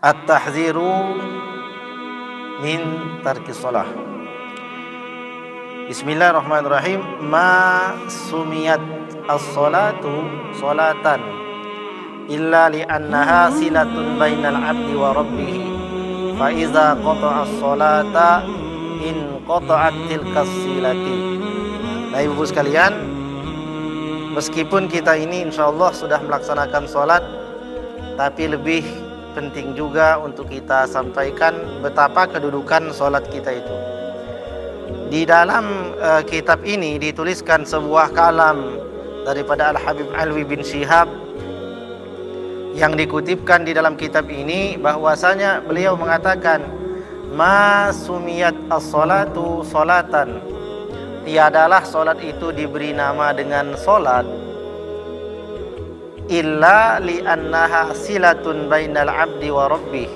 At-tahziru min tarkis shalah. Bismillahirrahmanirrahim. Ma sumiyat as-salatu salatan illa li'annaha silatun bainal abdi wa rabbih. Fa iza qata'a as-salata in qata'at tilkas silati. Nah, ibu sekalian, meskipun kita ini insyaallah sudah melaksanakan salat, tapi lebih penting juga untuk kita sampaikan betapa kedudukan salat kita itu. Di dalam kitab ini dituliskan sebuah kalam daripada Al-Habib Alwi bin Syihab yang dikutipkan di dalam kitab ini, bahwasanya beliau mengatakan, ma sumiyat as-salatu salatan, tiadalah salat itu diberi nama dengan salat illa li'annaha silatun bainal abdi wa rabbih.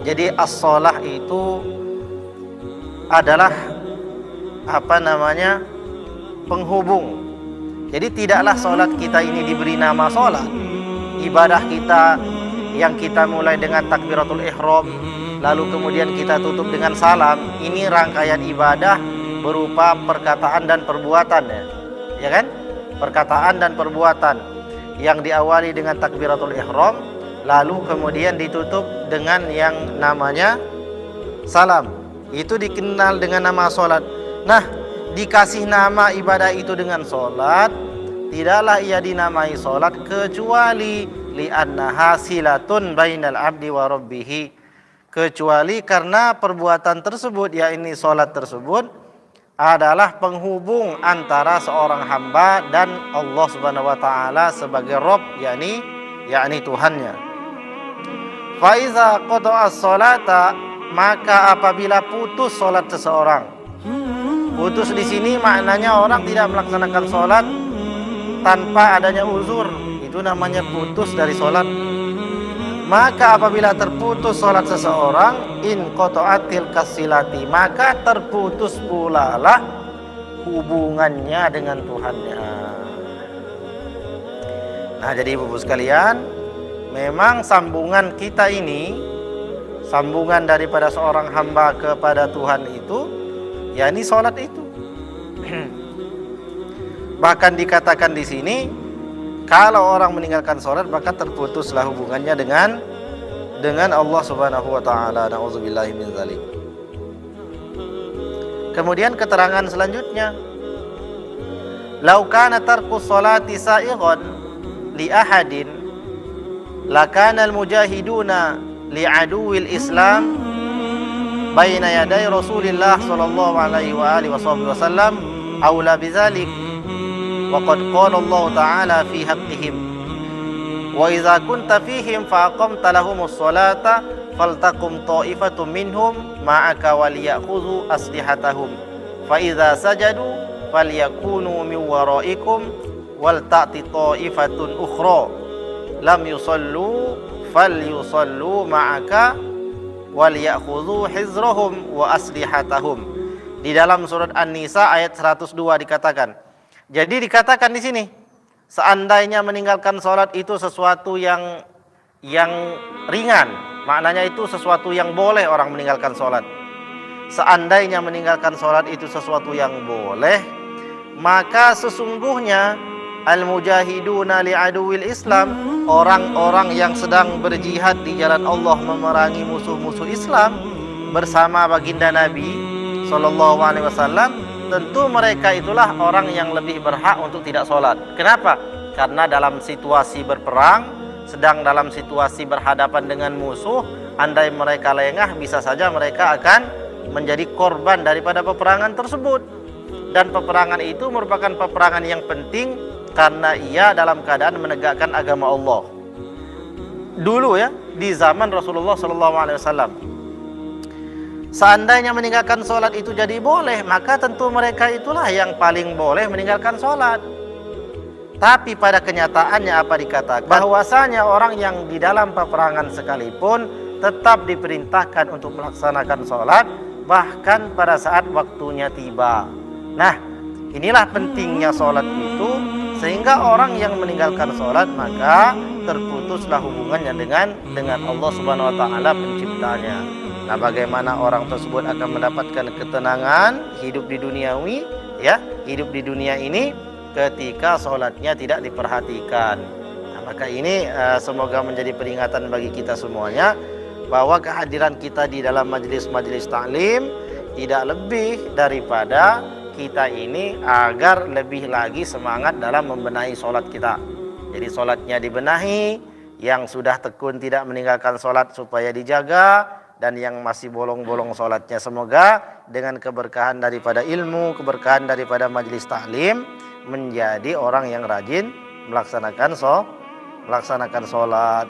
Jadi as-shalah itu adalah penghubung. Jadi tidaklah salat kita ini diberi nama salat, ibadah kita yang kita mulai dengan takbiratul ihram lalu kemudian kita tutup dengan salam, ini rangkaian ibadah berupa perkataan dan perbuatan, ya kan? Perkataan dan perbuatan yang diawali dengan takbiratul ihram lalu kemudian ditutup dengan yang namanya salam. Itu dikenal dengan nama salat. Nah, dikasih nama ibadah itu dengan salat, tidaklah ia dinamai salat kecuali li'annaha silatun bainal abdi wa rabbih, kecuali karena perbuatan tersebut, yakni salat tersebut adalah penghubung antara seorang hamba dan Allah Subhanahu wa taala sebagai Rabb, yakni Tuhannya. Fa iza qata'a as-salata, maka apabila putus salat seseorang. Putus di sini maknanya orang tidak melaksanakan salat tanpa adanya uzur, itu namanya putus dari salat. Maka apabila terputus salat seseorang, in qata'atil kasilati, maka terputus pula lah hubungannya dengan Tuhannya. Nah, jadi ibu sekalian, memang sambungan kita ini, sambungan daripada seorang hamba kepada Tuhan itu, yakni salat itu. Bahkan dikatakan di sini, kalau orang meninggalkan sholat maka terputuslah hubungannya dengan Allah Subhanahu wa taala. Nauzubillahi min dzalik. Kemudian keterangan selanjutnya, lau kana tarkus sholati sa'ighan li ahadin lakana al-mujahiduna li aduwil Islam baina yaday Rasulillah sallallahu alaihi wa alihi wasallam aula bidzalik. Waqad qala Allah Ta'ala fi haqqihim wa idza kunta fihim fa aqamta lahumus salata faltaqum ta'ifatun minhum ma'aka waliyakhudhu aslihatahum fa idza sajadu falyakunu min wara'ikum wal ta'ti ta'ifatun ukhra lam yusallu falyusallu ma'aka waliyakhudhu hizrahum wa aslihatahum. Di dalam surat An-Nisa ayat 102 dikatakan. Jadi dikatakan di sini, seandainya meninggalkan sholat itu sesuatu yang ringan, maknanya itu sesuatu yang boleh orang meninggalkan sholat. Seandainya meninggalkan sholat itu sesuatu yang boleh, maka sesungguhnya al-mujahiduna li'aduwil Islam, orang-orang yang sedang berjihad di jalan Allah memerangi musuh-musuh Islam bersama baginda Nabi sallallahu alaihi wasallam, tentu mereka itulah orang yang lebih berhak untuk tidak sholat. Kenapa? Karena dalam situasi berperang, sedang dalam situasi berhadapan dengan musuh, andai mereka lengah, bisa saja mereka akan menjadi korban daripada peperangan tersebut. Dan peperangan itu merupakan peperangan yang penting karena ia dalam keadaan menegakkan agama Allah. Dulu ya, di zaman Rasulullah SAW, seandainya meninggalkan sholat itu jadi boleh, maka tentu mereka itulah yang paling boleh meninggalkan sholat. Tapi pada kenyataannya apa dikatakan? Bahwasanya orang yang di dalam peperangan sekalipun tetap diperintahkan untuk melaksanakan sholat, bahkan pada saat waktunya tiba. Nah, inilah pentingnya sholat itu, sehingga sehingga orang yang meninggalkan sholat maka terputuslah hubungannya dengan Allah Subhanahu wa taala penciptanya. Nah, bagaimana orang tersebut akan mendapatkan ketenangan hidup di duniawi, ya, hidup di dunia ini ketika sholatnya tidak diperhatikan. Nah, maka ini semoga menjadi peringatan bagi kita semuanya bahwa kehadiran kita di dalam majelis-majelis taklim tidak lebih daripada kita ini agar lebih lagi semangat dalam membenahi sholat kita. Jadi sholatnya dibenahi, yang sudah tekun tidak meninggalkan sholat supaya dijaga, dan yang masih bolong-bolong sholatnya semoga dengan keberkahan daripada ilmu, keberkahan daripada majelis taklim menjadi orang yang rajin melaksanakan sholat.